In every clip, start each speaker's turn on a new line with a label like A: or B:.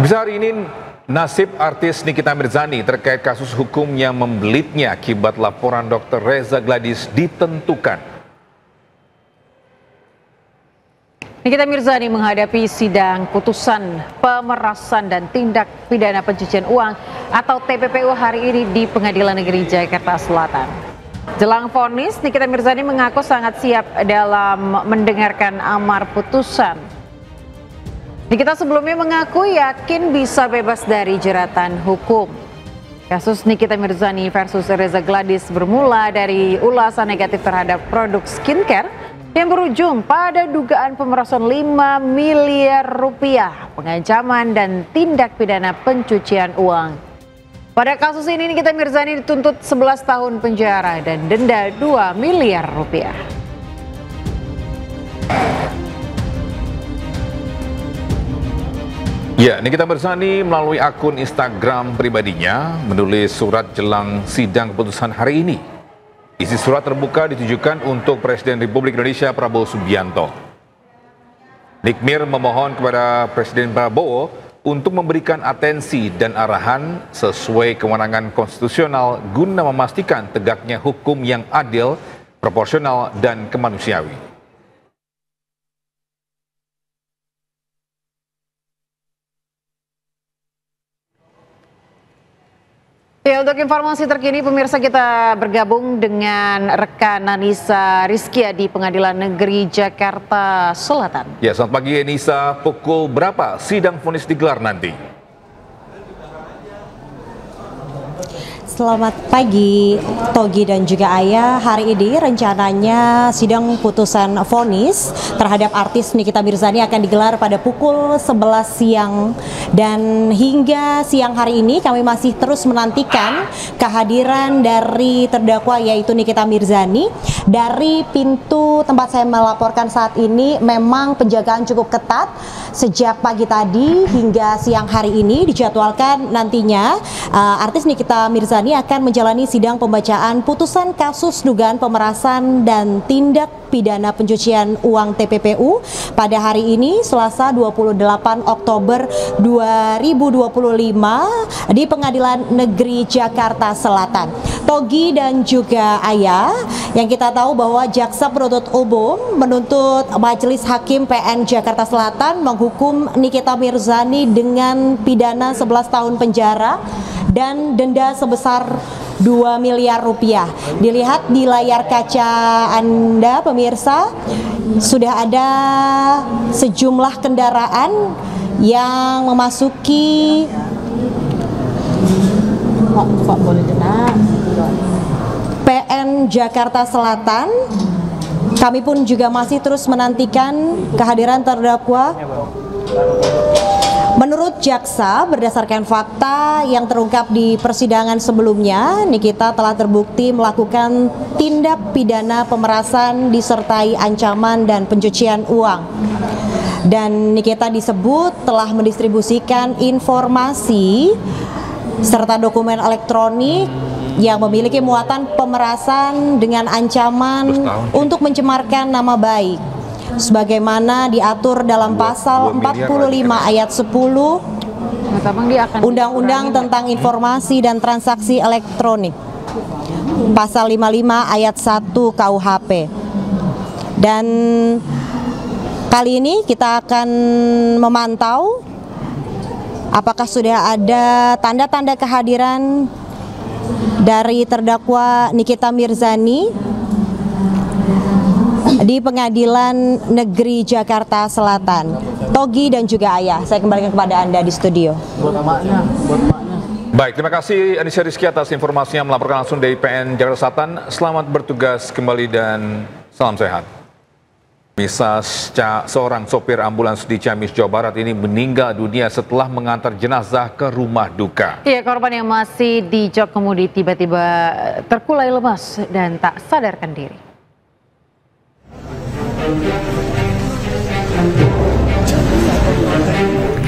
A: Pemirsa, hari ini nasib artis Nikita Mirzani terkait kasus hukum yang membelitnya akibat laporan Dr. Reza Gladys ditentukan.
B: Nikita Mirzani menghadapi sidang putusan pemerasan dan tindak pidana pencucian uang atau TPPU hari ini di Pengadilan Negeri Jakarta Selatan. Jelang vonis, Nikita Mirzani mengaku sangat siap dalam mendengarkan amar putusan. Nikita sebelumnya mengaku yakin bisa bebas dari jeratan hukum. Kasus Nikita Mirzani versus Reza Gladys bermula dari ulasan negatif terhadap produk skincare yang berujung pada dugaan pemerasan 5 miliar rupiah, pengancaman dan tindak pidana pencucian uang. Pada kasus ini Nikita Mirzani dituntut 11 tahun penjara dan denda 2 miliar rupiah.
A: Ya, Nikita Mirzani melalui akun Instagram pribadinya menulis surat jelang sidang keputusan hari ini. Isi surat terbuka ditujukan untuk Presiden Republik Indonesia Prabowo Subianto. Nikmir memohon kepada Presiden Prabowo untuk memberikan atensi dan arahan sesuai kewenangan konstitusional guna memastikan tegaknya hukum yang adil, proporsional, dan kemanusiawi.
B: Ya, untuk informasi terkini pemirsa, kita bergabung dengan rekan Anissa Rizkia di Pengadilan Negeri Jakarta Selatan.
A: Ya, selamat pagi Anissa. Pukul berapa sidang vonis digelar nanti?
C: Selamat pagi Togi dan juga Ayah. Hari ini rencananya sidang putusan vonis terhadap artis Nikita Mirzani akan digelar pada pukul 11 siang. Dan hingga siang hari ini kami masih terus menantikan kehadiran dari terdakwa yaitu Nikita Mirzani. Dari pintu tempat saya melaporkan saat ini memang penjagaan cukup ketat sejak pagi tadi hingga siang hari ini. Dijadwalkan nantinya artis Nikita Mirzani akan menjalani sidang pembacaan putusan kasus dugaan pemerasan dan tindak pidana pencucian uang TPPU pada hari ini Selasa 28 Oktober 2025 di Pengadilan Negeri Jakarta Selatan. Togi dan juga Ayah, yang kita tahu bahwa Jaksa Penuntut Umum menuntut Majelis Hakim PN Jakarta Selatan menghukum Nikita Mirzani dengan pidana 11 tahun penjara dan denda sebesar 2 miliar rupiah. Dilihat di layar kaca Anda pemirsa, sudah ada sejumlah kendaraan yang memasuki PN Jakarta Selatan. Kami pun juga masih terus menantikan kehadiran terdakwa. Menurut jaksa, berdasarkan fakta yang terungkap di persidangan sebelumnya, Nikita telah terbukti melakukan tindak pidana pemerasan disertai ancaman dan pencucian uang. Dan Nikita disebut telah mendistribusikan informasi serta dokumen elektronik yang memiliki muatan pemerasan dengan ancaman untuk mencemarkan nama baik, sebagaimana diatur dalam pasal 45 ayat 10 Undang-Undang tentang Informasi dan Transaksi Elektronik, pasal 55 ayat 1 KUHP. Dan kali ini kita akan memantau apakah sudah ada tanda-tanda kehadiran dari terdakwa Nikita Mirzani di Pengadilan Negeri Jakarta Selatan. Togi dan juga Ayah, saya kembalikan kepada Anda di studio.
A: Baik, terima kasih Anissa Rizky atas informasinya melaporkan langsung dari PN Jakarta Selatan. Selamat bertugas kembali dan salam sehat. Seorang sopir ambulans di Ciamis, Jawa Barat ini meninggal dunia setelah mengantar jenazah ke rumah duka.
B: Ya, korban yang masih di jok kemudi tiba-tiba terkulai lemas dan tak sadarkan diri.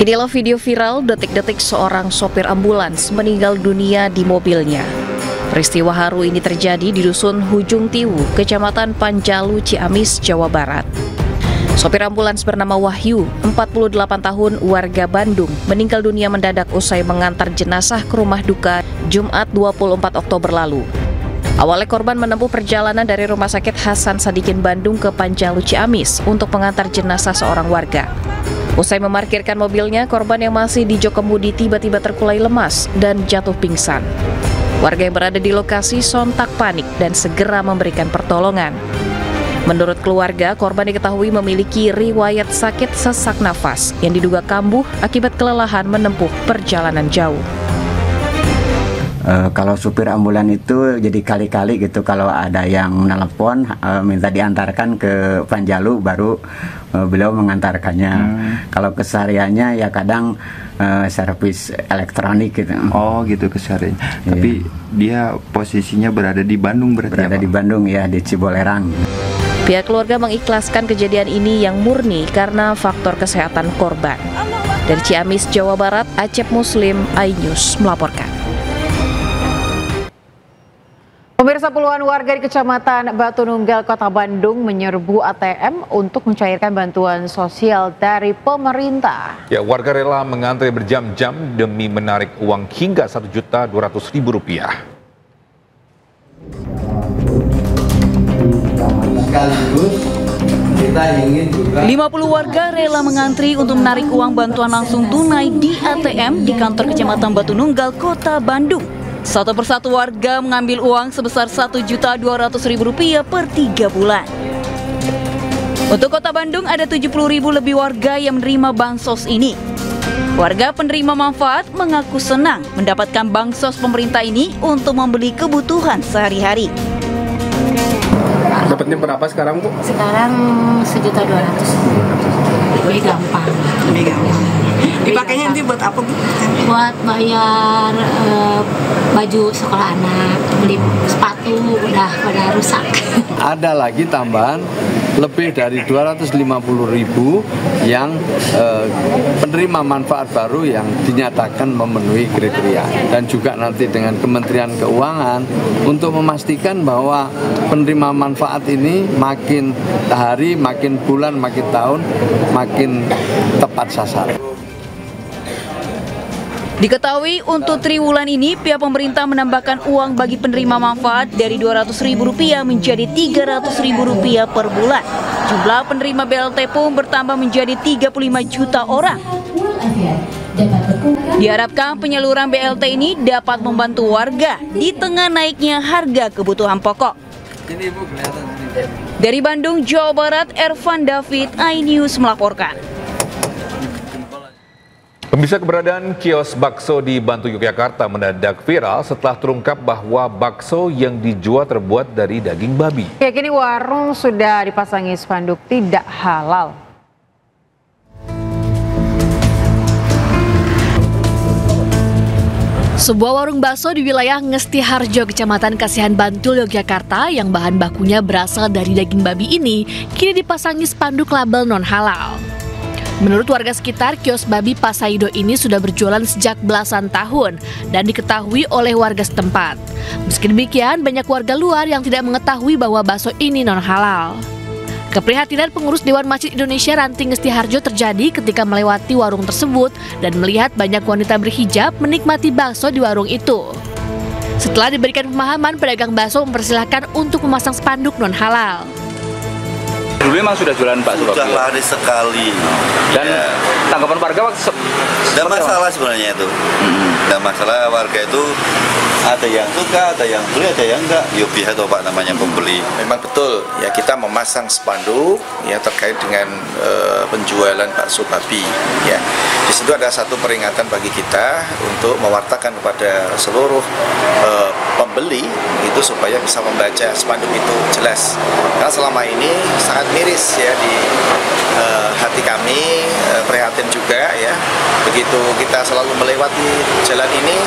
D: Inilah video viral detik-detik seorang sopir ambulans meninggal dunia di mobilnya. Peristiwa haru ini terjadi di Dusun Hujung Tiwu, Kecamatan Panjalu, Ciamis, Jawa Barat. Sopir ambulans bernama Wahyu, 48 tahun, warga Bandung, meninggal dunia mendadak usai mengantar jenazah ke rumah duka Jumat 24 Oktober lalu. Awalnya korban menempuh perjalanan dari Rumah Sakit Hasan Sadikin Bandung ke Panjalu Ciamis untuk mengantar jenazah seorang warga. Usai memarkirkan mobilnya, korban yang masih di jok kemudi tiba-tiba terkulai lemas dan jatuh pingsan. Warga yang berada di lokasi sontak panik dan segera memberikan pertolongan. Menurut keluarga, korban diketahui memiliki riwayat sakit sesak nafas yang diduga kambuh akibat kelelahan menempuh perjalanan jauh.
E: Kalau supir ambulan itu jadi kali-kali gitu, kalau ada yang menelpon minta diantarkan ke Panjalu, baru beliau mengantarkannya. Kalau kesehariannya ya kadang servis elektronik gitu.
F: Oh gitu kesehariannya. Yeah. Tapi dia posisinya berada di Bandung berarti?
E: Berada di Bandung ya, di Cibolerang.
D: Pihak keluarga mengikhlaskan kejadian ini yang murni karena faktor kesehatan korban. Dari Ciamis, Jawa Barat, Acep Muslim, iNews melaporkan.
B: Pemirsa, puluhan warga di Kecamatan Batu Nunggal, Kota Bandung menyerbu ATM untuk mencairkan bantuan sosial dari pemerintah.
A: Ya, warga rela mengantri berjam-jam demi menarik uang hingga Rp1.200.000.
G: 50 warga rela mengantri untuk menarik uang bantuan langsung tunai di ATM di kantor Kecamatan Batu Nunggal, Kota Bandung. Satu persatu warga mengambil uang sebesar Rp1.200.000 per 3 bulan. Untuk Kota Bandung ada 70.000 lebih warga yang menerima bansos ini. Warga penerima manfaat mengaku senang mendapatkan bansos pemerintah ini untuk membeli kebutuhan sehari-hari.
F: Dapatnya berapa sekarang, Bu?
H: Sekarang Rp1.200.000. Lebih gampang.
I: Dipakainya nanti buat apa, Bu?
H: Buat bayar baju sekolah anak, beli sepatu udah pada rusak.
J: Ada lagi tambahan lebih dari 250.000 yang penerima manfaat baru yang dinyatakan memenuhi kriteria, dan juga nanti dengan Kementerian Keuangan untuk memastikan bahwa penerima manfaat ini makin hari, makin bulan, makin tahun makin tepat sasaran.
G: Diketahui untuk triwulan ini pihak pemerintah menambahkan uang bagi penerima manfaat dari Rp200.000 menjadi Rp300.000 per bulan. Jumlah penerima BLT pun bertambah menjadi 35 juta orang. Diharapkan penyaluran BLT ini dapat membantu warga di tengah naiknya harga kebutuhan pokok. Dari Bandung, Jawa Barat, Ervan David, iNews melaporkan.
A: Pemirsa, keberadaan kios bakso di Bantul, Yogyakarta mendadak viral setelah terungkap bahwa bakso yang dijual terbuat dari daging babi.
B: Ya, kini warung sudah dipasangi spanduk tidak halal.
K: Sebuah warung bakso di wilayah Ngesti Harjo, Kecamatan Kasihan, Bantul, Yogyakarta yang bahan bakunya berasal dari daging babi ini kini dipasangi spanduk label non-halal. Menurut warga sekitar, kios babi Pasaido ini sudah berjualan sejak belasan tahun dan diketahui oleh warga setempat. Meski demikian, banyak warga luar yang tidak mengetahui bahwa bakso ini non-halal. Keprihatinan pengurus Dewan Masjid Indonesia Ranting Ngesti Harjo terjadi ketika melewati warung tersebut dan melihat banyak wanita berhijab menikmati bakso di warung itu. Setelah diberikan pemahaman, pedagang bakso mempersilahkan untuk memasang spanduk non-halal.
L: Dulu memang sudah jualan bakso? Sudah laris sekali. Dan ya, tanggapan warga waktu tidak masalah sebenarnya itu. Tidak masalah, warga itu ada yang suka, ada yang beli, ada yang enggak. Yobi atau Pak namanya pembeli. Memang betul ya, kita memasang spanduk ya terkait dengan penjualan bakso babi ya. Di situ ada satu peringatan bagi kita untuk mewartakan kepada seluruh pembeli itu supaya bisa membaca spanduk itu jelas. Karena selama ini sangat miris ya di hati kami, prihatin juga ya. Begitu kita selalu melewati jalan ini,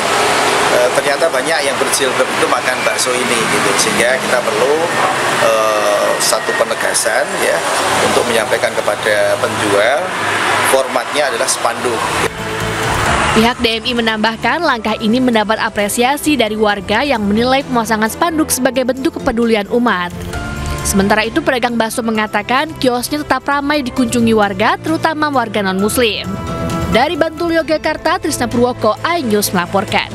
L: ternyata banyak yang berjilbab itu makan bakso ini gitu. Sehingga kita perlu satu penegasan ya untuk menyampaikan kepada penjual, formatnya adalah spanduk.
K: Pihak DMI menambahkan langkah ini mendapat apresiasi dari warga yang menilai pemasangan spanduk sebagai bentuk kepedulian umat. Sementara itu pedagang bakso mengatakan kiosnya tetap ramai dikunjungi warga, terutama warga non-muslim. Dari Bantul, Yogyakarta, Trisna Purwoko, iNews melaporkan.